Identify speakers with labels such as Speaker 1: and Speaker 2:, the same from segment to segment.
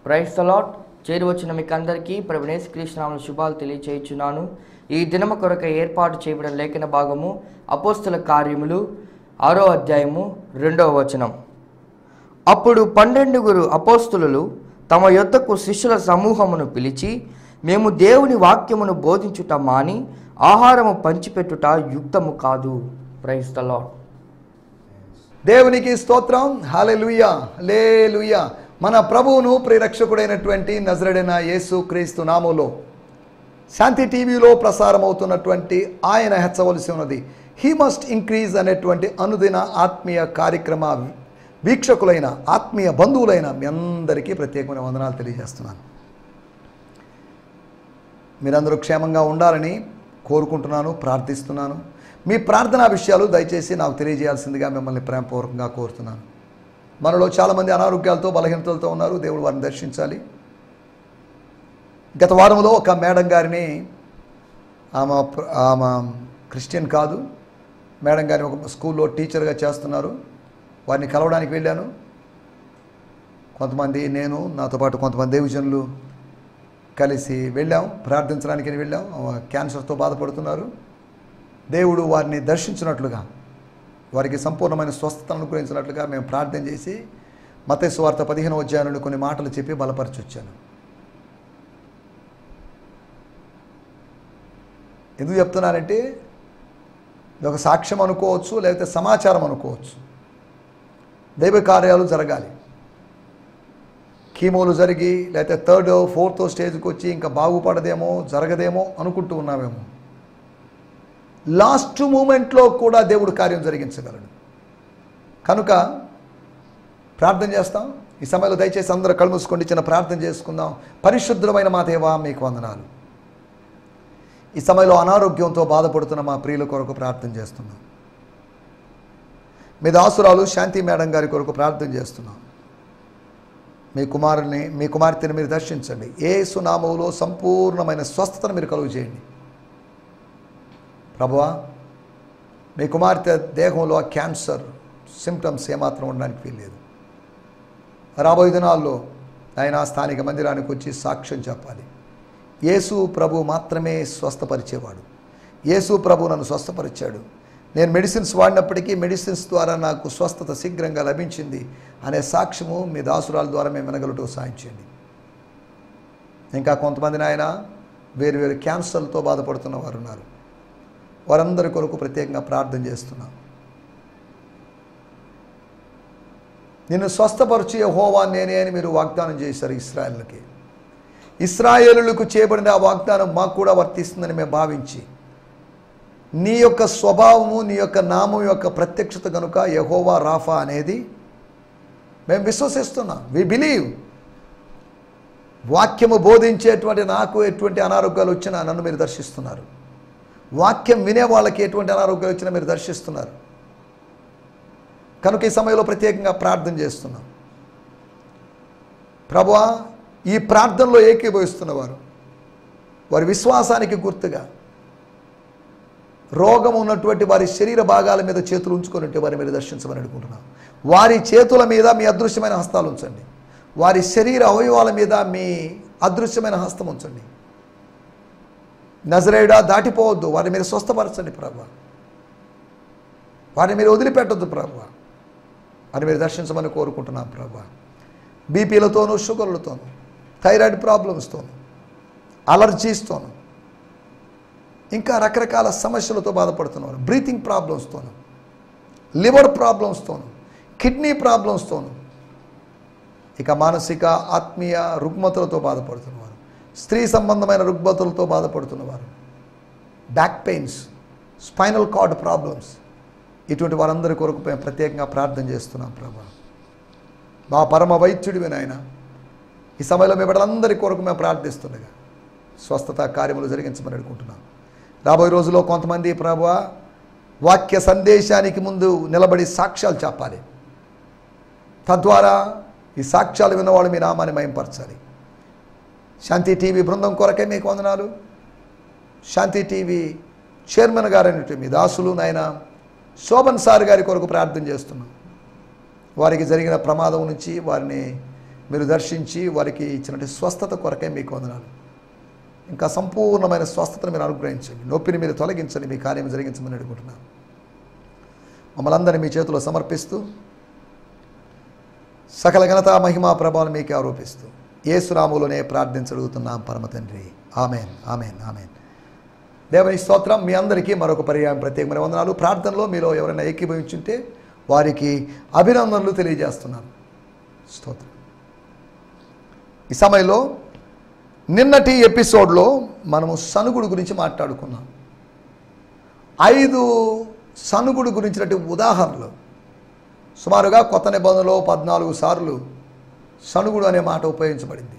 Speaker 1: Praise the lord. చేరి వచ్చిన మీకు అందరికీ ప్రభువైన యేసుక్రీస్తు నామములో శుభాలు తెలియజేయుచున్నాను. ఈ దినము కొరకు ఏర్పాటు చేయబడిన లేఖన భాగము అపోస్తల కార్యములు 6వ అధ్యాయము 2వ వచనం. అప్పుడు 12 అపోస్తలులు తమ యొద్దకు శిష్యుల సమూహమును పిలిచి, మేము దేవుని వాక్యమును బోధించుట మాని ఆహారము పంచిపెట్టుట యుక్తము కాదు. Praise the Lord.
Speaker 2: దేవునికి స్తోత్రం. హల్లెలూయా, హల్లెలూయా. మన ప్రభువును ప్రియరక్షకుడైనటువంటి నజరేయుడైన యేసు క్రీస్తు నామములో శాంతి టీవీలో ప్రసారం అవుతున్నటువంటి ఆయన హెచ్చవలసి ఉన్నది హీ మస్ట్ ఇంక్రీజ్ అనేటువంటి అనుదిన ఆత్మీయ కార్యక్రమ వీక్షకులైన ఆత్మీయ బంధువులైన మీ అందరికీ ప్రత్యేకమైన వందనాలు తెలియజేస్తున్నాను. మీరందరూ క్షేమంగా ఉండాలని కోరుకుంటున్నాను, ప్రార్థిస్తున్నాను. మీ ప్రార్థనా విషయాలు దయచేసి నాకు తెలియజేయాల్సిందిగా మిమ్మల్ని ప్రేమపూర్వకంగా కోరుతున్నాను. మనలో చాలామంది అనారోగ్యాలతో బలహీనతలతో ఉన్నారు. దేవుడు వారిని దర్శించాలి. గత వారంలో ఒక మేడం గారిని, ఆమె క్రిస్టియన్ కాదు, మేడం గారిని ఒక స్కూల్లో టీచర్గా చేస్తున్నారు. వారిని కలవడానికి వెళ్ళాను. కొంతమంది, నేను నాతో పాటు కొంతమంది దైవజనులు కలిసి వెళ్ళాం, ప్రార్థించడానికి వెళ్ళాం. క్యాన్సర్తో బాధపడుతున్నారు. దేవుడు వారిని దర్శించినట్లుగా, వారికి సంపూర్ణమైన స్వస్థతను అనుగ్రహించినట్లుగా మేము ప్రార్థన చేసి మత్తయి సువార్త 15వ అధ్యాయం నుండి కొన్ని మాటలు చెప్పి బలపరిచి వచ్చాను. ఎందుకు చెప్తున్నానంటే, ఇది ఒక సాక్ష్యం అనుకోవచ్చు, లేకపోతే సమాచారం అనుకోవచ్చు. దైవ కార్యాలు జరగాలి. కీమోలు జరిగి లేకపోతే 3rd, 4th స్టేజ్కి వచ్చి ఇంకా బాగుపడదేమో, జరగదేమో అనుకుంటూ ఉన్నామేమో. లాస్ట్ మూమెంట్లో కూడా దేవుడు కార్యం జరిగించగలడు. కనుక ప్రార్థన చేస్తాం. ఈ సమయంలో దయచేసి అందరూ కళ్ళు మూసుకోండి, చిన్న ప్రార్థన చేసుకుందాం. పరిశుద్ధమైన మా దేవా, మీకు వందనాలు. ఈ సమయంలో అనారోగ్యంతో బాధపడుతున్న మా ప్రియుల కొరకు ప్రార్థన చేస్తున్నాం. మీ దాసురాలు శాంతి మేడం గారి కొరకు ప్రార్థన చేస్తున్నాం. మీ కుమార్తెని మీరు దర్శించండి. యేసు నామములో సంపూర్ణమైన స్వస్థతను మీరు కలుగు చేయండి. ప్రభువా, మీ కుమార్తె దేహంలో క్యాన్సర్ సిమ్టమ్స్ ఏమాత్రం ఉండడానికి వీల్లేదు. రాబోయే దినాల్లో ఆయన స్థానిక మందిరానికి వచ్చి సాక్ష్యం చెప్పాలి. యేసు ప్రభు మాత్రమే స్వస్థపరిచేవాడు. యేసు ప్రభు నన్ను స్వస్థపరిచాడు. నేను మెడిసిన్స్ వాడినప్పటికీ మెడిసిన్స్ ద్వారా నాకు స్వస్థత శీఘ్రంగా లభించింది అనే సాక్ష్యము మీ దాసురాల ద్వారా మేము వినగలుగుటూ సాయం చేయండి. ఇంకా కొంతమందిని ఆయన వేరు క్యాన్సర్లతో బాధపడుతున్న వారు ఉన్నారు. వారందరి కొరకు ప్రత్యేకంగా ప్రార్థన చేస్తున్నాం. నిన్ను స్వస్థపరిచే యెహోవా నేనే అని మీరు వాగ్దానం చేశారు ఇశ్రాయేలుకి. ఇశ్రాయేలులకు చేయబడిన ఆ వాగ్దానం మాకు కూడా వర్తిస్తుందని మేము భావించి, నీ యొక్క స్వభావము, నీ యొక్క నామం యొక్క ప్రత్యక్షత కనుక యెహోవా రాఫా అనేది మేము విశ్వసిస్తున్నాం. We believe. వాక్యము బోధించేటువంటి నాకు ఎటువంటి అనారోగ్యాలు వచ్చినా నన్ను మీరు దర్శిస్తున్నారు. వాక్యం వినే వాళ్ళకి ఎటువంటి అనారోగ్యాలు వచ్చినా మీరు దర్శిస్తున్నారు. కనుక ఈ సమయంలో ప్రత్యేకంగా ప్రార్థన చేస్తున్నాం. ప్రభువా, ఈ ప్రార్థనలో ఏకీభవిస్తున్నవారు, వారి విశ్వాసానికి గుర్తుగా రోగం ఉన్నటువంటి వారి శరీర భాగాల మీద చేతులు ఉంచుకొని ఉంటే వారిని మీరు దర్శించమని అడుగుతున్నాం. వారి చేతుల మీద మీ అదృశ్యమైన హస్తాలు ఉంచండి. వారి శరీర అవయవాల మీద మీ అదృశ్యమైన హస్తం ఉంచండి. నజరేయుడా, దాటిపోవద్దు. వారిని మీరు స్వస్థపరచండి ప్రభువా. వారిని మీరు వదిలిపెట్టొద్దు ప్రభువా. వారిని మీరు దర్శించమని కోరుకుంటున్నాం ప్రభువా. బీపీలతోనూ, షుగర్లతోనూ, థైరాయిడ్ ప్రాబ్లమ్స్తోనూ, అలర్జీస్తోనూ, ఇంకా రకరకాల సమస్యలతో బాధపడుతున్నారు. బ్రీతింగ్ ప్రాబ్లమ్స్తోనూ, లివర్ ప్రాబ్లమ్స్తోనూ, కిడ్నీ ప్రాబ్లమ్స్తోనూ, ఇక మానసిక ఆత్మీయ రుగ్మతలతో బాధపడుతున్నవారు, స్త్రీ సంబంధమైన రుగ్మతలతో బాధపడుతున్నవారు, back pains, spinal cord problems, ఇటువంటి వారందరి కొరకు మేము ప్రత్యేకంగా ప్రార్థన చేస్తున్నాం ప్రభా. మా పరమ వైద్యుడివి నాయన, ఈ సమయంలో మీ బిడ్డలందరి కొరకు మేము ప్రార్థిస్తుండగా స్వస్థత కార్యములు జరిగించమని అడుగుకుంటున్నాం. రాబోయే రోజుల్లో కొంతమంది ప్రభువా వాక్య సందేశానికి ముందు నిలబడి సాక్ష్యాలు చెప్పాలి. తద్వారా ఈ సాక్ష్యాలు విన్నవాళ్ళు మీ నామాన్ని మహింపరచాలి. శాంతి టీవీ బృందం కొరకే మీకు వందనాలు. శాంతి టీవీ చైర్మన్ గారైనటువంటి మీ దాసులు నాయన శోభన్ సార్ గారి కొరకు ప్రార్థన చేస్తున్నాం. వారికి జరిగిన ప్రమాదం నుంచి వారిని మీరు దర్శించి వారికి ఇచ్చినటువంటి స్వస్థత కొరకే మీకు వందనాలు. ఇంకా సంపూర్ణమైన స్వస్థతను మీరు అనుగ్రహించండి, నొప్పిని మీరు తొలగించండి, మీ కార్యం జరిగించమని అడుగుతున్నాను. మమ్మల్ని అందరినీ మీ చేతిలో సమర్పిస్తూ సకల ఘనత మహిమా ప్రభావం మీకే ఆరోపిస్తూ యేసు నామములోనే ప్రార్థించగలుగుతున్నాం పరమ తండ్రి. Amen, amen, amen. దేవుని స్తోత్రం. మీ అందరికీ మరొక పర్యాయం ప్రత్యేకమైన వందనాలు. ప్రార్థనలో మీలో ఎవరైనా ఏకీభవించుంటే వారికి అభినందనలు తెలియజేస్తున్నాను. స్తోత్రం. ఈ సమయంలో నిన్నటి ఎపిసోడ్లో మనము సనుగుడు గురించి మాట్లాడుకున్నాం. 5 సనుగుడు గురించినటువంటి ఉదాహరణలు. సుమారుగా కొత్త నిబంధనలో 14 సార్లు సనుగుడు అనే మాట ఉపయోగించబడింది.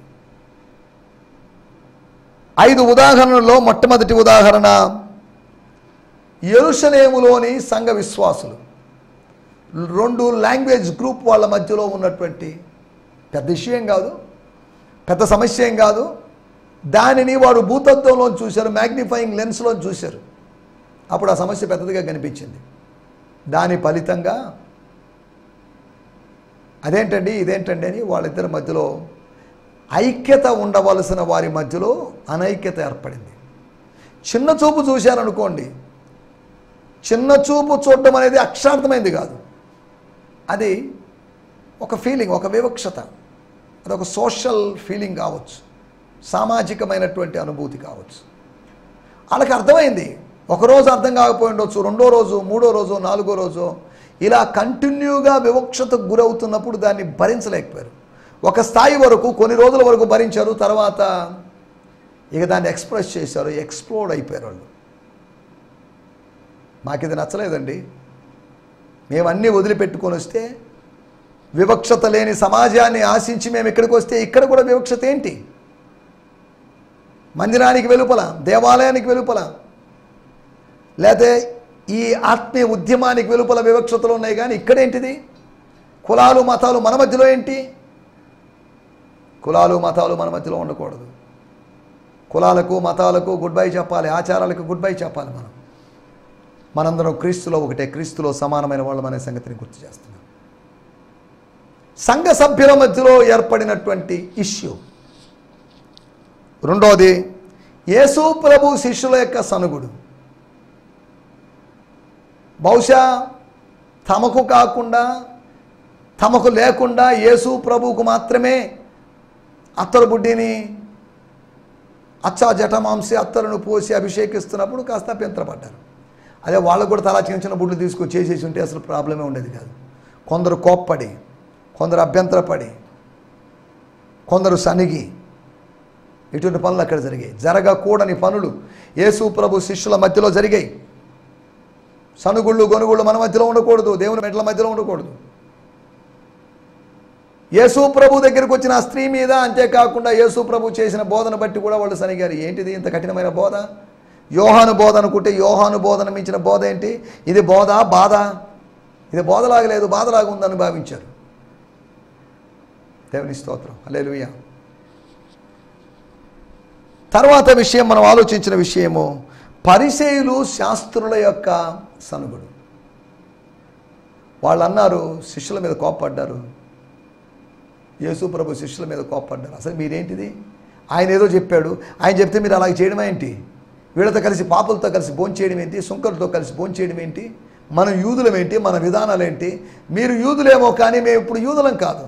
Speaker 2: 5 ఉదాహరణల్లో మొట్టమొదటి ఉదాహరణ యెరూషలేములోని సంఘ విశ్వాసులు. 2 లాంగ్వేజ్ గ్రూప్ వాళ్ళ మధ్యలో ఉన్నటువంటి పెద్ద విషయం కాదు, పెద్ద సమస్య ఏం కాదు. దానిని వాడు భూతత్వంలో చూశారు, మ్యాగ్నిఫైయింగ్ లెన్స్లో చూశారు. అప్పుడు ఆ సమస్య పెద్దదిగా కనిపించింది. దాని ఫలితంగా అదేంటండి ఇదేంటండి అని వాళ్ళిద్దరి మధ్యలో ఐక్యత ఉండవలసిన వారి మధ్యలో అనైక్యత ఏర్పడింది. చిన్న చూపు చూశారనుకోండి, చిన్న చూపు చూడడం అనేది అక్షార్థమైంది కాదు, అది ఒక ఫీలింగ్, ఒక వివక్షత, అదొక సోషల్ ఫీలింగ్ కావచ్చు, సామాజికమైనటువంటి అనుభూతి కావచ్చు. వాళ్ళకి అర్థమైంది. ఒకరోజు అర్థం కాకపోయి ఉండొచ్చు, 2వ రోజు, 3వ రోజు, 4వ రోజు ఇలా కంటిన్యూగా వివక్షతకు గురవుతున్నప్పుడు దాన్ని భరించలేకపోయారు. ఒక స్థాయి వరకు, కొన్ని రోజుల వరకు భరించారు. తర్వాత ఇక దాన్ని ఎక్స్ప్రెస్ చేశారు, ఎక్స్ప్లోడ్ అయిపోయారు వాళ్ళు. మాకు ఇది నచ్చలేదండి, మేము అన్నీ వదిలిపెట్టుకొని వస్తే, వివక్షత లేని సమాజాన్ని ఆశించి మేము ఇక్కడికి వస్తే ఇక్కడ కూడా వివక్షత ఏంటి? మందిరానికి వెలుపల, దేవాలయానికి వెలుపల, లేకపోతే ఈ ఆత్మీయ ఉద్యమానికి వెలుపల వివక్షతలు ఉన్నాయి, కానీ ఇక్కడేంటిది? కులాలు మతాలు మన మధ్యలో ఏంటి? కులాలు మతాలు మన మధ్యలో ఉండకూడదు. కులాలకు మతాలకు గుడ్ బై చెప్పాలి, ఆచారాలకు గుడ్ బై చెప్పాలి. మనందరం క్రీస్తులో ఒకటే, క్రీస్తులో సమానమైన వాళ్ళం అనే సంగతిని గుర్తు చేస్తున్నాం. సంఘ సభ్యుల మధ్యలో ఏర్పడినటువంటి ఇష్యూ. రెండోది యేసు ప్రభు శిష్యుల యొక్క సనుగుడు. బహుశా తమకు కాకుండా, తమకు లేకుండా యేసు ప్రభువుకు మాత్రమే అత్తరు బుడ్డిని, అచ్చా జటమాంసి అత్తరును పోసి అభిషేకిస్తున్నప్పుడు కాస్త అభ్యంతరపడ్డారు. అదే వాళ్ళకు కూడా తలా చిన్న చిన్న బుడ్లు తీసుకొని చేసేసి ఉంటే అసలు ప్రాబ్లమే ఉండేది కాదు. కొందరు కోప్పడి, కొందరు అభ్యంతరపడి, కొందరు సనిగి, ఇటువంటి పనులు అక్కడ జరిగాయి. జరగకూడని పనులు యేసు ప్రభు శిష్యుల మధ్యలో జరిగాయి. సనుగుళ్ళు గొనుగుళ్ళు మన మధ్యలో ఉండకూడదు, దేవుని మెట్ల మధ్యలో ఉండకూడదు. యేసు ప్రభు దగ్గరికి వచ్చిన ఆ స్త్రీ మీద, అంతేకాకుండా యేసు ప్రభు చేసిన బోధన బట్టి కూడా వాళ్ళు సనిగారు. ఏంటిది ఇంత కఠినమైన బోధ? యోహాను బోధ అనుకుంటే యోహాను బోధన మించిన బోధ ఏంటి? ఇది బోధ, బాధ. ఇది బోధలాగలేదు, బాధలాగా ఉందని భావించారు. దేవుని స్తోత్రం, హల్లెలూయా. తర్వాత విషయం మనం ఆలోచించిన విషయము పరిసయ్యులు శాస్త్రుల యొక్క సనుగుడు. వాళ్ళు అన్నారు, శిష్యుల మీద కోప్పడ్డారు, యేసు ప్రభు శిష్యుల మీద కోప్పడ్డారు. అసలు మీరేంటిది? ఆయన ఏదో చెప్పాడు, ఆయన చెప్తే మీరు అలాగే చేయడం ఏంటి? వీళ్ళతో కలిసి పాపులతో కలిసి భోంచేయడం ఏంటి? సుంకరులతో కలిసి భోంచేయడం ఏంటి? మనం యూదులం ఏంటి? మన విధానాలు ఏంటి? మీరు యూదులేమో కానీ మేము ఇప్పుడు యూదులం కాదు.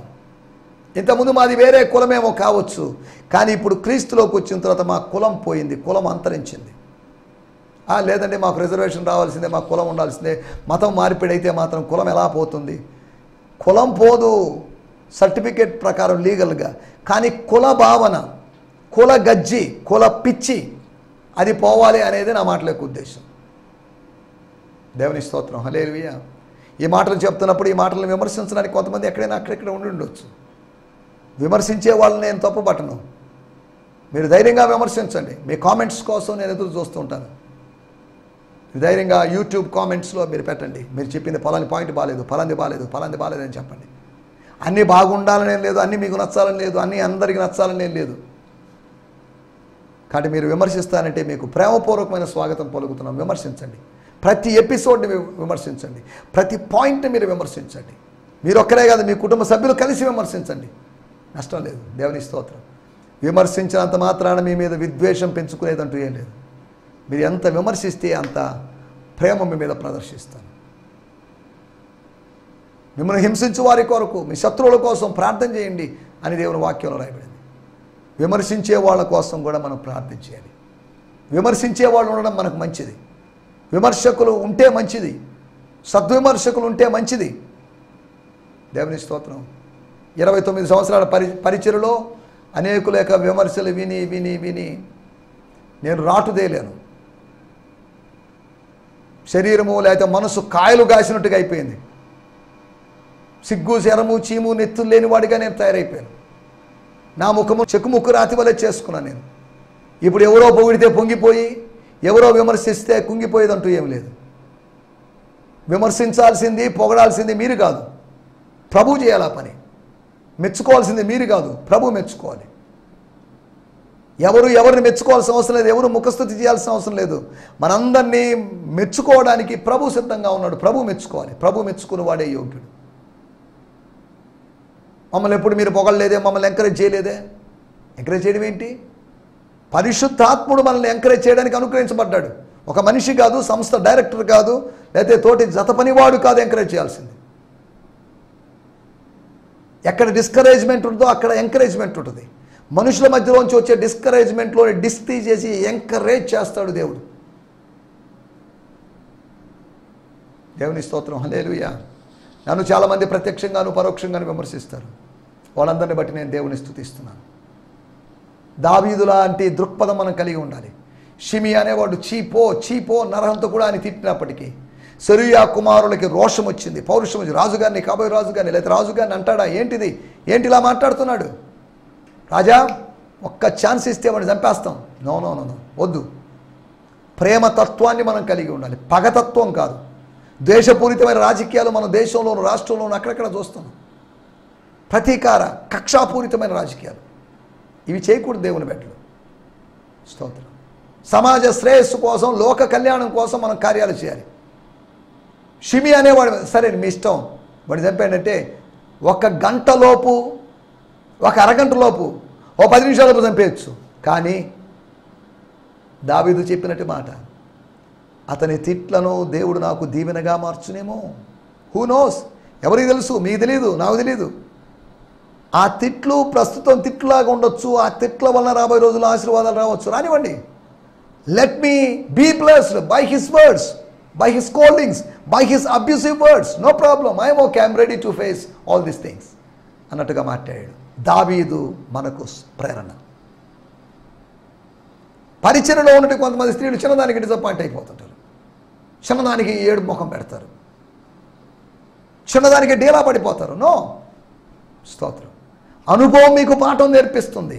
Speaker 2: ఇంతకుముందు మాది వేరే కులమేమో కావచ్చు, కానీ ఇప్పుడు క్రీస్తులోకి వచ్చిన తర్వాత మా కులం పోయింది, కులం అంతరించింది. లేదండి మాకు రిజర్వేషన్ రావాల్సిందే, మాకు కులం ఉండాల్సిందే. మతం మార్పిడైతే మాత్రం కులం ఎలా పోతుంది? కులం పోదు సర్టిఫికేట్ ప్రకారం లీగల్గా, కానీ కుల భావన, కుల గజ్జి, కుల పిచ్చి అది పోవాలి అనేది నా మాటల యొక్క ఉద్దేశం. దేవుని స్తోత్రం, హల్లెలూయా. ఈ మాటలు చెప్తున్నప్పుడు ఈ మాటలను విమర్శించడానికి కొంతమంది ఎక్కడైనా అక్కడెక్కడ ఉండి ఉండొచ్చు. విమర్శించే వాళ్ళని నేను తప్పుపట్టను. మీరు ధైర్యంగా విమర్శించండి. మీ కామెంట్స్ కోసం నేను ఎదురు చూస్తుంటాను. ధైర్యంగా యూట్యూబ్ కామెంట్స్లో మీరు పెట్టండి. మీరు చెప్పింది పలాని పాయింట్ బాగాలేదు, పలాంది బాగాలేదు, పలాంది బాగాలేదు అని చెప్పండి. అన్నీ బాగుండాలని లేదు, అన్నీ మీకు నచ్చాలని లేదు, అన్నీ అందరికీ నచ్చాలని లేదు. కాబట్టి మీరు విమర్శిస్తానంటే మీకు ప్రేమపూర్వకమైన స్వాగతం పలుకుతున్నాం. విమర్శించండి. ప్రతి ఎపిసోడ్ని విమర్శించండి. ప్రతి పాయింట్ని మీరు విమర్శించండి. మీరు ఒక్కరే కాదు, మీ కుటుంబ సభ్యులు కలిసి విమర్శించండి. నష్టం లేదు. దేవుని స్తోత్రం. విమర్శించినంత మాత్రాన మీ మీద విద్వేషం పెంచుకునేదంటూ ఏం లేదు. మీరు ఎంత విమర్శిస్తే అంత ప్రేమ మీ మీద ప్రదర్శిస్తాను. మిమ్మల్ని హింసించు వారి కొరకు, మీ శత్రువుల కోసం ప్రార్థన చేయండి అని దేవుని వాక్యంలో రాయబడింది. విమర్శించే వాళ్ళ కోసం కూడా మనం ప్రార్థన చేయాలి. విమర్శించే వాళ్ళు ఉండడం మనకు మంచిది. విమర్శకులు ఉంటే మంచిది, సద్విమర్శకులు ఉంటే మంచిది. దేవుని స్తోత్రం. 29 సంవత్సరాల పరిచర్యలో అనేకుల యొక్క విమర్శలు విని విని విని నేను రాటుదేలేను. శరీరము లేకపోతే మనసు కాయలు కాసినట్టుగా అయిపోయింది. సిగ్గు శరము చీము నెత్తులు లేని వాడిగా నేను తయారైపోయాను. నా ముఖము చెక్కుముక్కు రాతి వలె చేసుకున్నాను నేను. ఇప్పుడు ఎవరో పొగిడితే పొంగిపోయి, ఎవరో విమర్శిస్తే కుంగిపోయేదంటూ ఏం లేదు. విమర్శించాల్సింది, పొగడాల్సింది మీరు కాదు, ప్రభు చేయాలి ఆ పని. మెచ్చుకోవాల్సింది మీరు కాదు, ప్రభు మెచ్చుకోవాలి. ఎవరిని మెచ్చుకోవాల్సిన అవసరం లేదు, ఎవరు ముఖస్థుతి చేయాల్సిన అవసరం లేదు. మనందరినీ మెచ్చుకోవడానికి ప్రభు సిద్ధంగా ఉన్నాడు. ప్రభు మెచ్చుకోవాలి. ప్రభు మెచ్చుకుని వాడే యోగ్యుడు. మమ్మల్ని ఎప్పుడు మీరు పొగడలేదే, మమ్మల్ని ఎంకరేజ్ చేయలేదే. ఎంకరేజ్ చేయడం ఏంటి? పరిశుద్ధాత్ముడు మనల్ని ఎంకరేజ్ చేయడానికి అనుగ్రహించబడ్డాడు. ఒక మనిషి కాదు, సంస్థ డైరెక్టర్ కాదు, లేకపోతే తోటి జత పనివాడు కాదు ఎంకరేజ్ చేయాల్సింది. ఎక్కడ డిస్కరేజ్మెంట్ ఉంటుందో అక్కడ ఎంకరేజ్మెంట్ ఉంటుంది. మనుషుల మధ్యలోంచి వచ్చే డిస్కరేజ్మెంట్లో తీసేసి ఎంకరేజ్ చేస్తాడు దేవుడు. దేవుని స్తోత్రం. హల్లెలూయా. నన్ను చాలామంది ప్రత్యక్షంగాను పరోక్షంగాను విమర్శిస్తారు. వాళ్ళందరిని బట్టి నేను దేవుని స్తుతిస్తున్నాను. దావీదు లాంటి దృక్పథం మనం కలిగి ఉండాలి. షిమి అనేవాడు చీపో నరహంతో కూడా ఆయన తిట్టినప్పటికీ సెరూయా కుమారులకి రోషం వచ్చింది, పౌరుషం వచ్చింది. రాజుగారిని, కాబోయే రాజుగారిని, లేదా రాజుగారిని అంటాడా, ఏంటిలా మాట్లాడుతున్నాడు? రాజా, ఒక్క ఛాన్స్ ఇస్తే వాడిని చంపేస్తాం. నో, వద్దు. ప్రేమ తత్వాన్ని మనం కలిగి ఉండాలి, పగతత్వం కాదు. ద్వేషపూరితమైన రాజకీయాలు మన దేశంలోను, రాష్ట్రంలోను అక్కడక్కడ చూస్తున్నాం. ప్రతీకార, కక్షాపూరితమైన రాజకీయాలు ఇవి చేయకూడదు. దేవుని బిడ్డలు స్తోత్రం. సమాజ శ్రేయస్సు కోసం, లోక కళ్యాణం కోసం మనం కార్యాలు చేయాలి. షిమి అనేవాడు సరే మీ ఇష్టం, వాడు చంపాడంటే 1 గంటలోపు, 1 అరగంటలోపు, 10 నిమిషాలలోపు చంపేయచ్చు. కానీ దావీదు చెప్పినట్టు మాట, అతని తిట్లను దేవుడు నాకు దీవెనగా మార్చునేమో. Who knows? ఎవరికి తెలుసు? మీకు తెలియదు, నాకు తెలియదు. ఆ తిట్లు ప్రస్తుతం తిట్లాగా ఉండొచ్చు. ఆ తిట్ల వలన రాబోయే రోజుల్లో ఆశీర్వాదాలు రావచ్చు. రానివ్వండి. Let me be blessed by his words, by his callings, by his abusive words. No problem, I'm okay, I'm ready to face all these things అన్నట్టుగా మాట్లాడాడు. దావీదు మనకు ప్రేరణ. పరిచర్యలో ఉన్నట్టు కొంతమంది స్త్రీలు చిన్నదానికి డిసప్పాయింట్ అయిపోతుంటారు. చిన్నదానికి ఏడు ముఖం పెడతారు, చిన్నదానికి డీలా పడిపోతారు. నో, స్తోత్రం. అనుభవం మీకు పాఠం నేర్పిస్తుంది.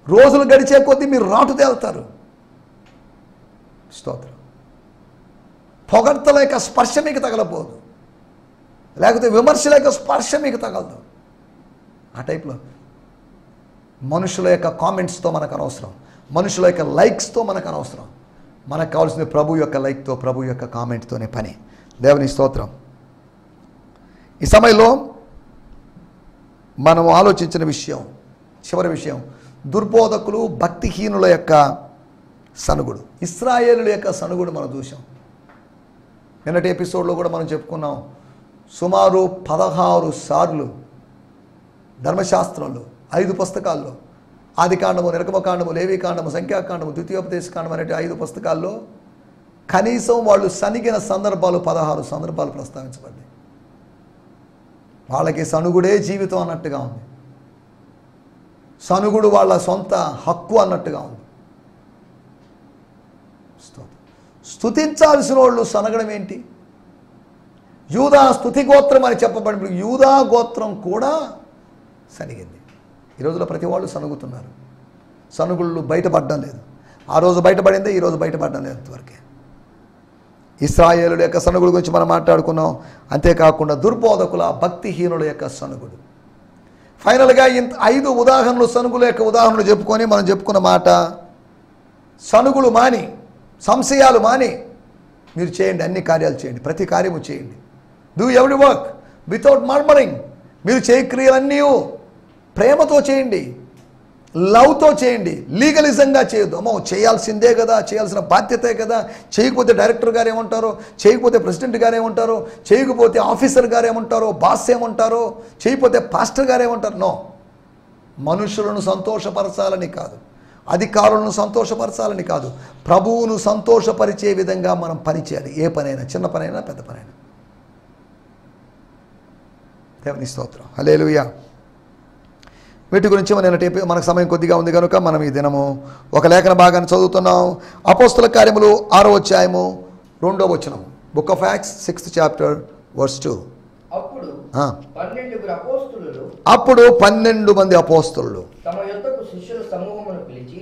Speaker 2: రోజులు గడిచే కొద్దీ మీరు రాటు తేలుతారు. స్తోత్రం. పొగడ్తల యొక్క స్పర్శ మీకు తగలపోదు, లేకపోతే విమర్శల యొక్క స్పర్శ మీకు తగలదు. ఆ టైప్లో మనుషుల యొక్క కామెంట్స్తో మనకు అనవసరం, మనుషుల యొక్క లైక్స్తో మనకు అనవసరం. మనకు కావాల్సింది ప్రభు యొక్క లైక్తో, ప్రభు యొక్క కామెంట్తోనే పని. దేవుని స్తోత్రం. ఈ సమయంలో మనం ఆలోచించిన విషయం, చివరి విషయం, దుర్బోధకులు, భక్తిహీనుల యొక్క సనుగుడు. ఇశ్రాయేలుల యొక్క సనుగుడు మనం చూసాం. నిన్నటి ఎపిసోడ్లో కూడా మనం చెప్పుకున్నాం. సుమారు 16 సార్లు ధర్మశాస్త్రంలో 5 పుస్తకాల్లో, ఆదికాండము, నిర్గమకాండము, లేవీకాండము, సంఖ్యాకాండము, ద్వితీయోపదేశకాండము అనే 5 పుస్తకాల్లో కనీసం వాళ్ళు సనిగిన సందర్భాలు 16 సందర్భాలు ప్రస్తావించబడ్డాయి. వాళ్ళకి సనుగుడే జీవితం అన్నట్టుగా ఉంది. సనుగుడు వాళ్ళ సొంత హక్కు అన్నట్టుగా ఉంది. స్తుతించాల్సిన వాళ్ళు సనగడం ఏంటి? యూదా స్తుతి గోత్రం అని చెప్పబడినప్పుడు యూదా గోత్రం కూడా సనిగింది. ఈ రోజులో ప్రతి వాళ్ళు సనుగుతున్నారు. సనుగుళ్ళు బయటపడడం లేదు. ఆ రోజు బయటపడిందే, ఈరోజు బయటపడడం లేదు. అంతవరకే ఇశ్రాయేలుల యొక్క సనుగుడు గురించి మనం మాట్లాడుకున్నాం. అంతేకాకుండా దుర్బోధకుల, భక్తిహీనుల యొక్క సనుగుడు. ఫైనల్గా 5 ఉదాహరణలు, సనుగుల యొక్క ఉదాహరణలు చెప్పుకొని మనం చెప్పుకున్న మాట, సనుగులు మాని, సంశయాలు మాని మీరు చేయండి. అన్ని కార్యాలు చేయండి, ప్రతి కార్యము చేయండి. Do every work without murmuring. మీరు చేయ క్రియలన్నీ ప్రేమతో చేయండి, లవ్తో చేయండి, లీగలిజంగా చేయొద్దు. అమ్మో చేయాల్సిందే కదా, చేయాల్సిన బాధ్యతే కదా, చేయకపోతే డైరెక్టర్ గారు ఏమంటారో, చేయకపోతే ప్రెసిడెంట్ గారు ఏమంటారో, చేయకపోతే ఆఫీసర్ గారు ఏమంటారో, బాస్ ఏమంటారో, చేయకపోతే పాస్టర్ గారు ఏమంటారు. నో, మనుషులను సంతోషపరచాలని కాదు, అధికారులను సంతోషపరచాలని కాదు, ప్రభువును సంతోషపరిచే విధంగా మనం పని చేయాలి. ఏ పనైనా, చిన్న పనైనా పెద్ద పనైనా. దేవుని స్తోత్రం, హల్లెలూయా. వీటి గురించి మనకు సమయం కొద్దిగా ఉంది కనుక మనం ఈ దినము ఒక లేఖన భాగాన్ని చదువుతున్నాం. అపోస్తల కార్యములు 6వ అధ్యాయము 2వ వచనం. Book of acts 6th chapter verse 2. అప్పుడు 12 మంది అపోస్తలులు
Speaker 1: తమ యొద్దకు శిష్యుల సమూహమును పిలిచి,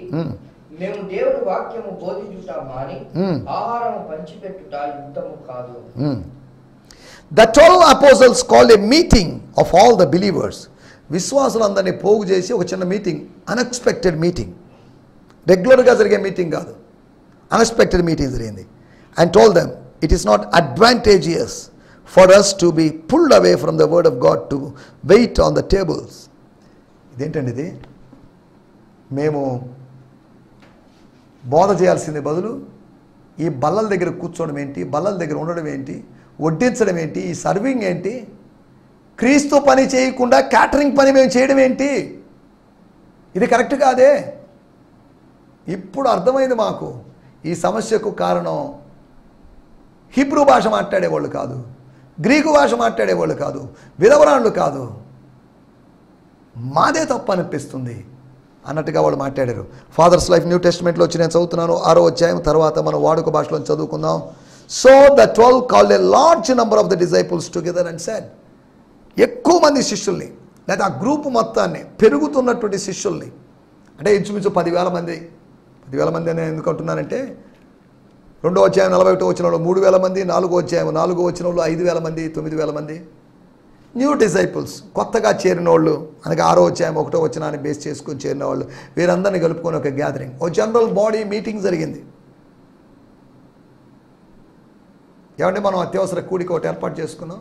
Speaker 1: మేము దేవుని వాక్యము బోధించుట మాని ఆహారము పంచిపెట్టుట యుక్తము కాదు.
Speaker 2: The 12 apostles called a meeting of all the believers. విశ్వాసులందరినీ పోగు చేసి ఒక చిన్న మీటింగ్, అన్ఎక్స్పెక్టెడ్ మీటింగ్, రెగ్యులర్గా జరిగే మీటింగ్ కాదు, అన్ఎక్స్పెక్టెడ్ మీటింగ్ జరిగింది. And told them, it is not advantageous for us to be pulled away from the word of God to wait on the tables. ఇదేంటండి ఇది? మేము బోధ చేయాల్సింది బదులు ఈ బల్లల దగ్గర కూర్చోవడం ఏంటి, బల్లల దగ్గర ఉండడం ఏంటి, వడ్డించడం ఏంటి, ఈ సర్వింగ్ ఏంటి, క్రీస్తు పని చేయకుండా క్యాటరింగ్ పని మేము చేయడం ఏంటి? ఇది కరెక్ట్ కాదే. ఇప్పుడు అర్థమైంది మాకు ఈ సమస్యకు కారణం హీబ్రూ భాష మాట్లాడేవాళ్ళు కాదు, గ్రీకు భాష మాట్లాడేవాళ్ళు కాదు, విధవరాళ్ళు కాదు, మాదే తప్పు అనిపిస్తుంది అన్నట్టుగా వాళ్ళు మాట్లాడారు. ఫాదర్స్ లైఫ్ న్యూ టెస్ట్మెంట్లో వచ్చి నేను చదువుతున్నాను 6వ అధ్యాయం, తర్వాత మనం వాడుక భాషలో చదువుకుందాం. So the 12 called a large number of the disciples together and said, ఎక్కువ మంది శిష్యుల్ని, లేదా ఆ గ్రూప్ మొత్తాన్ని, పెరుగుతున్నటువంటి శిష్యుల్ని, అంటే ఇంచుమించు 10,000 మంది. 10,000 మంది అని ఎందుకు అంటున్నానంటే 2వ అధ్యాయం 41వ వచనంలో 3,000 మంది, 4వ అధ్యాయం 4వ వచనంలో 5,000 మంది, 9,000 మంది న్యూ డిసైపుల్స్, కొత్తగా చేరిన వాళ్ళు, అనగా 6వ అధ్యాయం 1వ వచనాన్ని బేస్ చేసుకొని చేరిన వాళ్ళు, వీరందరినీ కలుపుకొని ఒక గ్యాదరింగ్, ఓ జనరల్ బాడీ మీటింగ్ జరిగింది. ఏమంటే మనం అత్యవసర కూడిక ఒకటి ఏర్పాటు చేసుకున్నాం,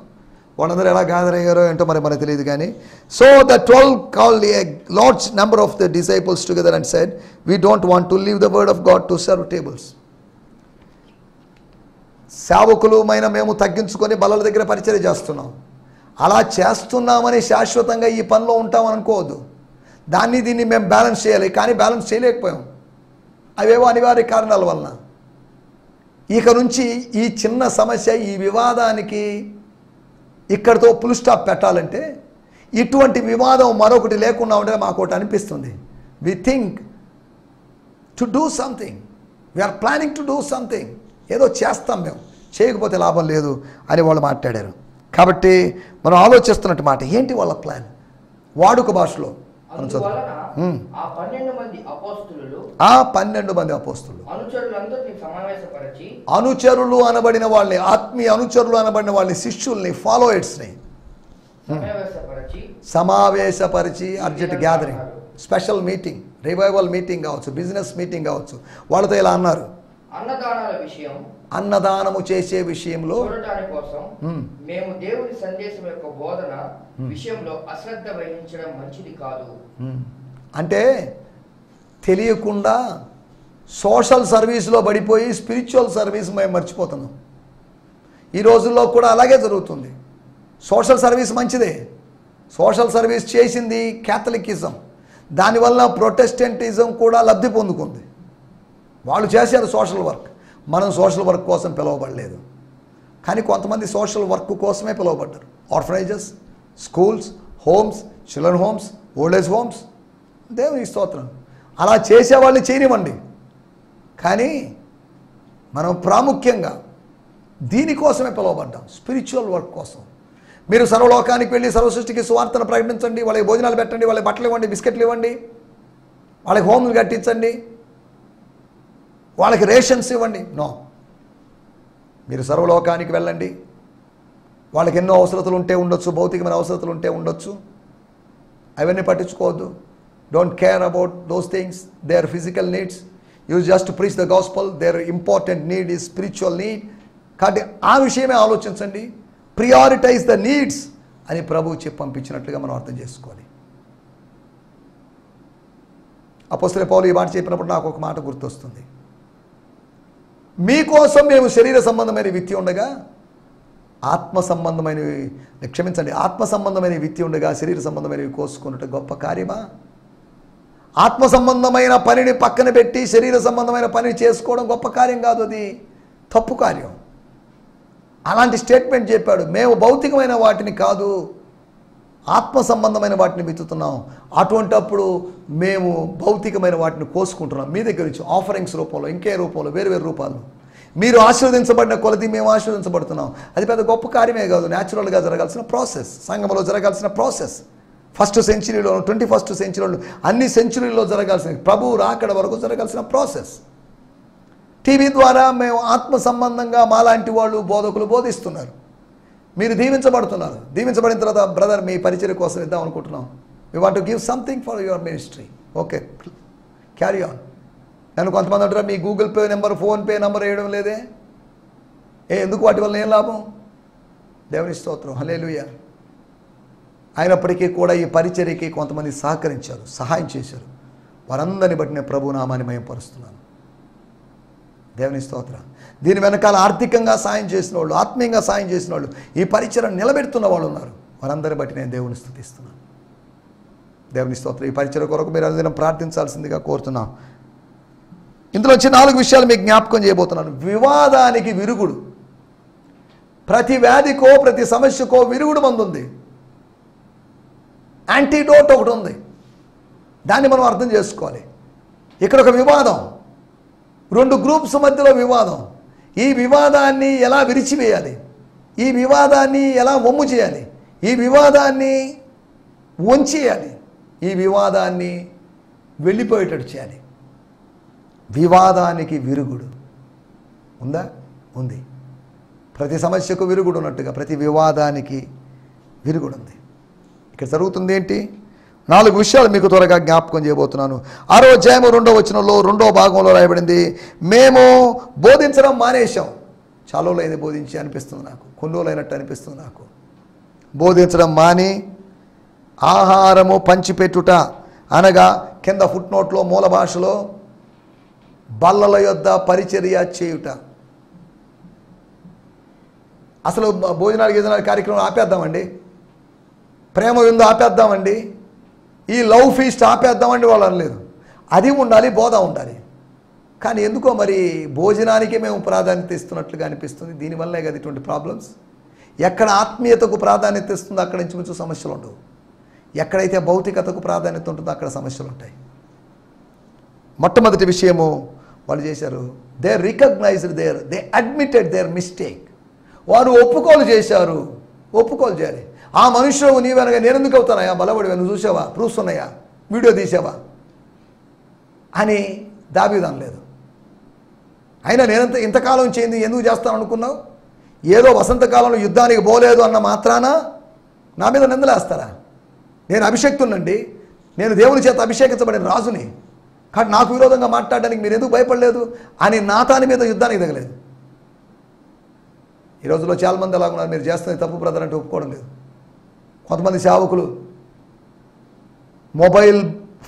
Speaker 2: వాళ్ళందరూ ఎలా గ్యాదర్ అయ్యారో ఏంటో మనకు తెలియదు కానీ. So the 12 called a large number of the disciples together and said, we don't want to leave the word of God to serve tables. సేవకులమైన మేము తగ్గించుకొని బల్లల దగ్గర పరిచర్య చేస్తున్నాం. అలా చేస్తున్నామని శాశ్వతంగా ఈ పనిలో ఉంటామని అనుకోవద్దు. దీన్ని మేము బ్యాలెన్స్ చేయాలి, కానీ బ్యాలెన్స్ చేయలేకపోయాం అవేవో అనివార్య కారణాల వలన. ఇక నుంచి ఈ చిన్న సమస్య, ఈ వివాదానికి ఇక్కడితో ఫుల్ స్టాప్ పెట్టాలంటే, ఇటువంటి వివాదం మరొకటి లేకుండా ఉంటే మాకు ఒకటి అనిపిస్తుంది. We think to do something, we are planning to do something, ఏదో చేస్తాం, మేము చేయకపోతే లాభం లేదు అని వాళ్ళు మాట్లాడారు. కాబట్టి మనం ఆలోచిస్తున్నట్టు మాట ఏంటి వాళ్ళ ప్లాన్? వాడుక భాషలో మనం చదువు.
Speaker 1: ఆ 12 మంది అపోస్తలులు
Speaker 2: అనుచరులు అనబడిన వాళ్ళని, ఆత్మీయ అనుచరులు అనబడిన వాళ్ళని, శిష్యుల్ని, ఫాలోయర్స్ని సమావేశపరిచి urgent gathering, special meeting, revival meeting కావచ్చు, బిజినెస్ మీటింగ్ కావచ్చు, వాళ్ళతో ఇలా అన్నారు, అన్నదానము చేసే విషయంలో
Speaker 1: మేము దేవుని సందేశం యొక్క బోధన విషయంలో అశ్రద్ధ వహించడం మంచిది కాదు.
Speaker 2: అంటే తెలియకుండా సోషల్ సర్వీస్లో పడిపోయి స్పిరిచువల్ సర్వీస్ మేము మర్చిపోతున్నాం. ఈ రోజుల్లో కూడా అలాగే జరుగుతుంది. సోషల్ సర్వీస్ మంచిదే, సోషల్ సర్వీస్ చేసింది క్యాథలికిజం, దానివల్ల ప్రొటెస్టెంటిజం కూడా లబ్ధి పొందుకుంది. వాళ్ళు చేశారు సోషల్ వర్క్, మనం సోషల్ వర్క్ కోసం పిలువబడలేదు. కానీ కొంతమంది సోషల్ వర్క్ కోసమే పిలువబడ్డారు. Orphanages, schools, homes, children homes, old age homes, దేవుని స్తోత్రం. అలా చేసేవాళ్ళని చేయనివ్వండి, కానీ మనం ప్రాముఖ్యంగా దీనికోసమే పిలువబడ్డాం, స్పిరిచువల్ వర్క్ కోసం. మీరు సర్వలోకానికి వెళ్ళి సర్వసృష్టికి సువార్తను ప్రకటించండి, వాళ్ళకి భోజనాలు పెట్టండి, వాళ్ళకి బట్టలు ఇవ్వండి, బిస్కెట్లు ఇవ్వండి, వాళ్ళకి హోమ్లు కట్టించండి, వాళ్ళకి రేషన్స్ ఇవ్వండి. నో, మీరు సర్వలోకానికి వెళ్ళండి, వాళ్ళకి ఎన్నో అవసరతలు ఉంటే ఉండొచ్చు, భౌతికమైన అవసరతలు ఉంటే ఉండొచ్చు, అవన్నీ పట్టించుకోవద్దు. Don't care about those things, they are physical needs. You just preach the gospel, their important need is spiritual need. కాబట్టి ఆ విషయమే ఆలోచించండి, ప్రియారిటైజ్ ద నీడ్స్ అని ప్రభువు చెప్పి పంపించినట్లుగా మనం అర్థం చేసుకోవాలి. అపోస్తలుడైన పౌలు ఈ మాట చెప్పినప్పుడు నాకు ఒక మాట గుర్తొస్తుంది. మీకోసం మేము శరీర సంబంధమైన విత్తి ఉండగా ఆత్మ సంబంధమైన విత్తి ఉండగా శరీర సంబంధమైనవి కోసుకున్నట్టు గొప్ప కార్యమా? ఆత్మ సంబంధమైన పనిని పక్కన పెట్టి శరీర సంబంధమైన పనిని చేసుకోవడం గొప్ప కార్యం కాదు, అది తప్పు కార్యం. అలాంటి స్టేట్మెంట్ చెప్పాడు. మేము భౌతికమైన వాటిని కాదు, ఆత్మ సంబంధమైన వాటిని విత్తుతున్నాం. అటువంటప్పుడు మేము భౌతికమైన వాటిని కోసుకుంటున్నాం. మీ దగ్గర నుంచి ఆఫరింగ్స్ రూపంలో, ఇంకే రూపంలో, వేరు రూపాల్లో మీరు ఆశీర్వదించబడిన కొలది మేము ఆశీర్వదించబడుతున్నాం. అది పెద్ద గొప్ప కార్యమే కాదు, న్యాచురల్గా జరగాల్సిన ప్రాసెస్, సంఘంలో జరగాల్సిన ప్రాసెస్. 1st సెంచరీలో 21st సెంచరీలో అన్ని సెంచరీల్లో జరగాల్సిన, ప్రభువు రాకడ వరకు జరగాల్సిన ప్రాసెస్. టీవీ ద్వారా మేము ఆత్మ సంబంధంగా మాలాంటి వాళ్ళు బోధకులు బోధిస్తున్నారు, మీరు దీవించబడుతున్నారు. దీవించబడిన తర్వాత బ్రదర్ మీ పరిచర్య కోసం ఇద్దాం అనుకుంటున్నాం, we want to give something for your ministry. Okay, carry on. నన్ను కొంతమంది అంటారా మీ Google Pay number, PhonePe number వేయడం లేదే, ఎందుకు? వాటి వల్ల ఏం లాభం? దేవుని స్తోత్రం, హల్లెలూయా. అయినప్పటికీ కూడా ఈ పరిచర్యకి కొంతమంది సహకరించారు, సహాయం చేశారు. వారందరిని బట్టి నేను ప్రభు నామాన్ని మహిమపరుస్తున్నాను. దేవుని స్తోత్రం. దీని వెనకాల ఆర్థికంగా సాయం చేసిన వాళ్ళు, ఆత్మీయంగా సాయం చేసిన వాళ్ళు, ఈ పరిచర్యను నిలబెడుతున్న వాళ్ళు ఉన్నారు. వారందరిని బట్టి నేను దేవుని స్తుతిస్తున్నాను. దేవుని స్తోత్రం. ఈ పరిచర్య కొరకు మీరు అనుదినం ప్రార్థించాల్సిందిగా కోరుతున్నాం. ఇందులోంచి 4 విషయాలు మీకు జ్ఞాపకం చేయబోతున్నాను. వివాదానికి విరుగుడు. ప్రతి వ్యాధికో ప్రతి సమస్యకో విరుగుడు మందు ఉంది, యాంటీడోట్ ఒకటి ఉంది. దాన్ని మనం అర్థం చేసుకోవాలి. ఇక్కడ ఒక వివాదం, 2 గ్రూప్స్ మధ్యలో వివాదం. ఈ వివాదాన్ని ఎలా విరిచివేయాలి, ఈ వివాదాన్ని ఎలా వమ్ము చేయాలి, ఈ వివాదాన్ని వంచేయాలి, ఈ వివాదాన్ని వెళ్ళిపోయేటట్టు చేయాలి. వివాదానికి విరుగుడు ఉందా? ఉంది. ప్రతి సమస్యకు విరుగుడు ఉన్నట్టుగా ప్రతి వివాదానికి విరుగుడు ఉంది. ఇక్కడ జరుగుతుంది ఏంటి? 4 విషయాలు మీకు త్వరగా జ్ఞాపకం చేయబోతున్నాను. 6వ అధ్యాయం 2వ వచనంలో 2వ భాగంలో రాయబడింది, మేము బోధించడం మానేశాం. చాలా రోజులైంది బోధించి అనిపిస్తుంది నాకు, కొన్ని రోజులైనట్టు అనిపిస్తుంది నాకు. బోధించడం మాని ఆహారము పంచిపెట్టుట అనగా కింద ఫుట్ నోట్లో మూల భాషలో బల్లల యొద్ద పరిచర్య చేయుట. అసలు భోజనాలు కార్యక్రమం ఆపేద్దామండి, ప్రేమ విందు ఆపేద్దామండి, ఈ లవ్ ఫీస్ట్ ఆపేద్దామండి వాళ్ళు అనలేదు. అది ఉండాలి, బోధ ఉండాలి. కానీ ఎందుకో మరి భోజనానికే మేము ప్రాధాన్యత ఇస్తున్నట్లుగా అనిపిస్తుంది. దీనివల్లే కదా ఇటువంటి ప్రాబ్లమ్స్. ఎక్కడ ఆత్మీయతకు ప్రాధాన్యత ఇస్తుందో అక్కడ ఇంచుమించు సమస్యలు ఉండవు, ఎక్కడైతే భౌతికతకు ప్రాధాన్యత ఉంటుందో అక్కడ సమస్యలు ఉంటాయి. మొట్టమొదటి విషయము వాళ్ళు చేశారు, they recognised they admitted their mistake. వారు ఒప్పుకోలు చేశారు. ఒప్పుకోలు చేయాలి. ఆ మనుషులు నీవనగా నేను ఎందుకు అవుతానయా, బలపడివా, నువ్వు చూసావా, ప్రూఫ్స్ ఉన్నాయా, వీడియో తీసావా అని దావీదు అనలేదు. అయినా నేనంత ఇంతకాలం చేయింది ఎందుకు చేస్తాను అనుకున్నావు? ఏదో వసంతకాలంలో యుద్ధానికి పోలేదు అన్న మాత్రాన నా మీద నిందలేస్తారా? నేను అభిషక్తునండి, నేను దేవుని చేత అభిషేకించబడిన రాజుని, కానీ నాకు విరోధంగా మాట్లాడడానికి మీరు ఎందుకు భయపడలేదు అని నాతాని మీద యుద్ధానికి దిగలేదు. ఈ రోజుల్లో చాలామంది అలాగున్నారు, మీరు చేస్తున్నది తప్పు బ్రదర్ అంటే ఒప్పుకోవడం లేదు. కొంతమంది సేవకులు మొబైల్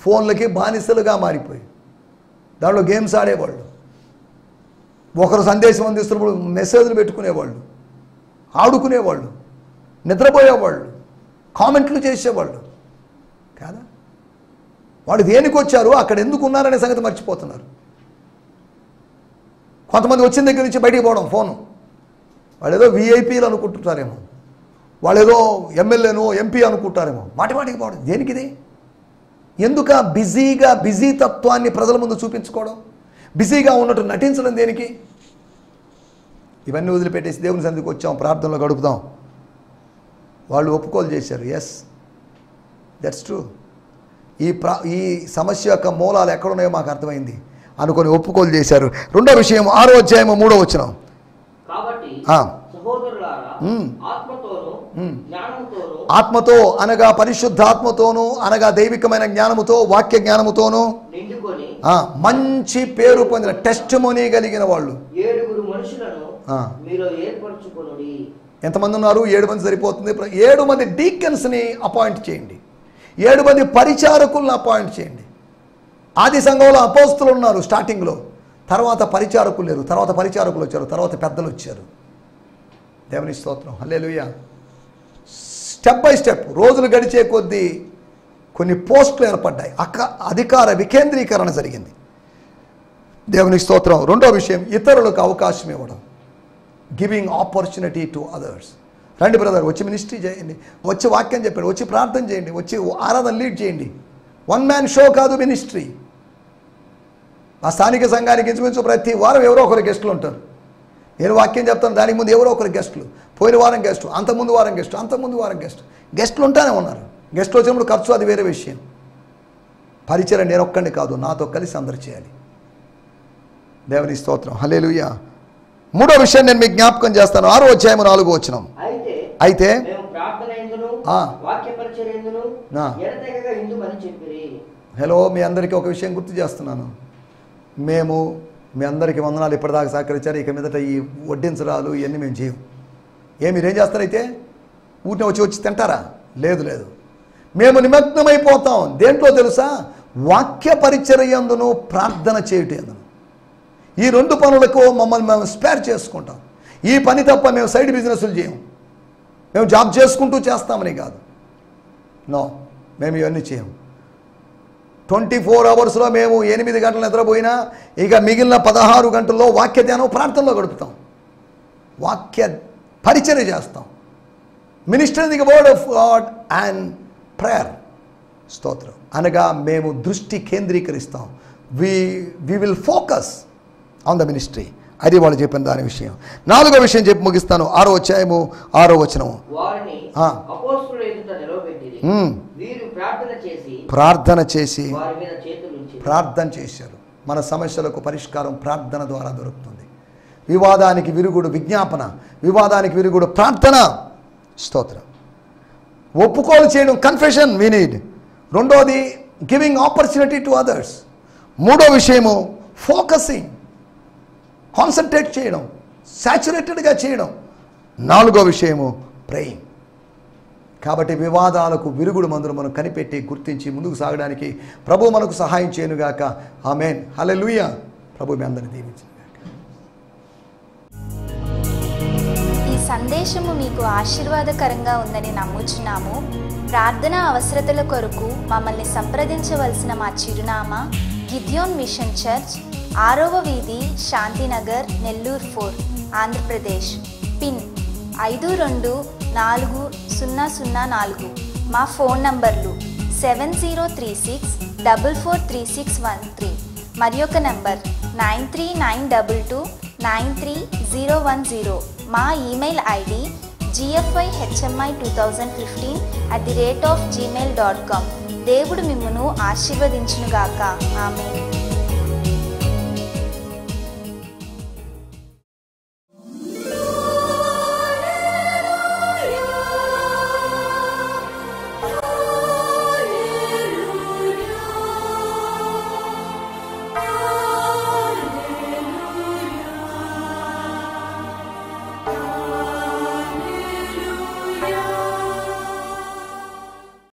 Speaker 2: ఫోన్లకి బానిసలుగా మారిపోయి దాంట్లో గేమ్స్ ఆడేవాళ్ళు, ఒకరు సందేశం అందిస్తున్నప్పుడు మెసేజ్లు పెట్టుకునేవాళ్ళు, ఆడుకునేవాళ్ళు, నిద్రపోయేవాళ్ళు, కామెంట్లు చేసేవాళ్ళు కాదా? వాళ్ళు దేనికి వచ్చారు, అక్కడ ఎందుకు ఉన్నారనే సంగతి మర్చిపోతున్నారు. కొంతమంది వచ్చిన దగ్గర నుంచి బయటికి పోవడం ఫోను, వాళ్ళు ఏదో విఐపీలు అనుకుంటుంటారేమో, వాళ్ళు ఏదో ఎమ్మెల్యేను ఎంపీ అనుకుంటారేమో, మాటిమాటికి పోవడం దేనికి? ఇది ఎందుక? బిజీ తత్వాన్ని ప్రజల ముందు చూపించుకోవడం, బిజీగా ఉన్నట్టు నటించడం దేనికి? ఇవన్నీ వదిలిపెట్టేసి దేవుని సన్నిధికి వచ్చాం, ప్రార్థనలో గడుపుదాం. వాళ్ళు ఒప్పుకోలు చేశారు. Yes, that's true. ఈ సమస్య యొక్క మూలాలు ఎక్కడున్నాయో మాకు అర్థమైంది అనుకొని ఒప్పుకోలు చేశారు. 2వ విషయం 6వ అధ్యాయం 3వ వచనం, ఆత్మతో అనగా పరిశుద్ధాత్మతోను అనగా దైవికమైన జ్ఞానముతో, వాక్య జ్ఞానముతోను మంచి పేరు పొందిన టెస్టిమోనీ కలిగిన వాళ్ళు. ఎంతమంది ఉన్నారు? 7 మంది సరిపోతుంది. 7 మంది డీకన్స్ని అపాయింట్ చేయండి, 7 మంది పరిచారకులను అపాయింట్ చేయండి. ఆది సంఘంలో అపోస్తులు ఉన్నారు స్టార్టింగ్లో, తర్వాత పరిచారకులు లేరు, తర్వాత పరిచారకులు వచ్చారు, తర్వాత పెద్దలు వచ్చారు. దేవుని స్తోత్రం, హల్లెలూయా. స్టెప్ బై స్టెప్ రోజులు గడిచే కొద్దీ కొన్ని పోస్టులు ఏర్పడ్డాయి, అధికార వికేంద్రీకరణ జరిగింది. దేవుని స్తోత్రం. రెండో విషయం, ఇతరులకు అవకాశం ఇవ్వడం, గివింగ్ ఆపర్చునిటీ టు అదర్స్. రండి బ్రదర్, వచ్చి మినిస్ట్రీ చేయండి, వచ్చి వాక్యం చెప్పండి, వచ్చి ప్రార్థన చేయండి, వచ్చి ఆరాధన లీడ్ చేయండి. వన్ మ్యాన్ షో కాదు మినిస్ట్రీ. ఆ స్థానిక సంఘానికి ఇంచుమించు ప్రతి వారం ఎవరో ఒకరు గెస్టులు ఉంటారు. నేను వాక్యం చెప్తాను, దానికి ముందు ఎవరో ఒకరు గెస్టులు, పోయిన వారం గెస్ట్, అంతకుముందు వారం గెస్ట్, అంతకుముందు వారం గెస్టులు ఉంటానే ఉన్నారు. గెస్టులు వచ్చినప్పుడు ఖర్చు అది వేరే విషయం. పరిచయం నేను ఒక్కడిని కాదు, నాతో కలిసి అందరు చేయాలి. దేవుని స్తోత్రం, హల్లెలూయా. మూడో విషయం నేను మీకు జ్ఞాపకం చేస్తాను, 6వ అధ్యాయం 4వ వచనం. అయితే హలో, మీ అందరికీ ఒక విషయం గుర్తు చేస్తున్నాను. మేము మీ అందరికీ వందనాలు, ఇప్పటిదాకా సహకరించారు. ఇక మీదట ఈ వడ్డించడాలు ఇవన్నీ మేము చేయం. మీరేం చేస్తారైతే ఊరిని వచ్చి తింటారా? లేదు లేదు, మేము నిమగ్నమైపోతాం. దేంట్లో తెలుసా? వాక్య పరిచర్యందును ప్రార్థన చేయుటందును. ఈ 2 పనులకు మమ్మల్ని మేము స్పేర్ చేసుకుంటాం. ఈ పని తప్ప మేము సైడ్ బిజినెస్లు చేయము. మేము జాబ్ చేసుకుంటూ చేస్తామని కాదు, నో, మేము ఇవన్నీ చేయము. 24 అవర్స్లో మేము 8 గంటలు నిద్రపోయినా ఇక మిగిలిన 16 గంటల్లో వాక్య ధ్యానం ప్రార్థనలో గడుపుతాం, వాక్య పరిచర్య చేస్తాం. Ministering the word of God and prayer. స్తోత్రం. అనగా మేము దృష్టి కేంద్రీకరిస్తాం. We will focus on the ministry. అది వాళ్ళు చెప్పిన దాని విషయం. 4వ విషయం చెప్పి ముగిస్తాను, 6వ అధ్యాయము 6వ వచనం. ప్రార్థన చేసి ప్రార్థన చేశారు. మన సమస్యలకు పరిష్కారం ప్రార్థన ద్వారా దొరుకుతుంది. వివాదానికి విరుగుడు విజ్ఞాపన, వివాదానికి విరుగుడు ప్రార్థన. స్తోత్రం. ఒప్పుకోలు చేయడం, కన్ఫెషన్ వి నీడ్. రెండోది గివింగ్ ఆపర్చునిటీ టు అదర్స్. మూడో విషయము ఫోకసింగ్, కాన్సన్ట్రేట్ చేయడం, సాచురేటెడ్గా చేయడం. 4వ విషయము ప్రేయింగ్. కాబట్టి వివాదాలకు విరుగుడు మందులు మనం కనిపెట్టి గుర్తించి ముందుకు సాగడానికి ప్రభు మనకు సహాయం చేయనుగాక. ఆమేన్, హల్లెలూయా. ప్రభు మీ అందరిని దీవించుగాక.
Speaker 3: ఈ సందేశము మీకు ఆశీర్వాదకరంగా ఉందని నమ్ముచున్నాము. ప్రార్థనా అవసరతల కొరకు మమ్మల్ని సంప్రదించవలసిన మా చిరునామా గిద్యోన్ మిషన్ చర్చ్, 6వ వీధి, శాంతినగర్, నెల్లూరు 4, ఆంధ్రప్రదేశ్. పిన్ 524004. మా ఫోన్ నంబర్లు 7036443613 మరి ఒక నంబర్ 9392293010. మా ఈమెయిల్ ఐడి gfihmi2015@gmail.com. దేవుడు మిమ్మును ఆశీర్వదించునుగాక. ఆమేన్.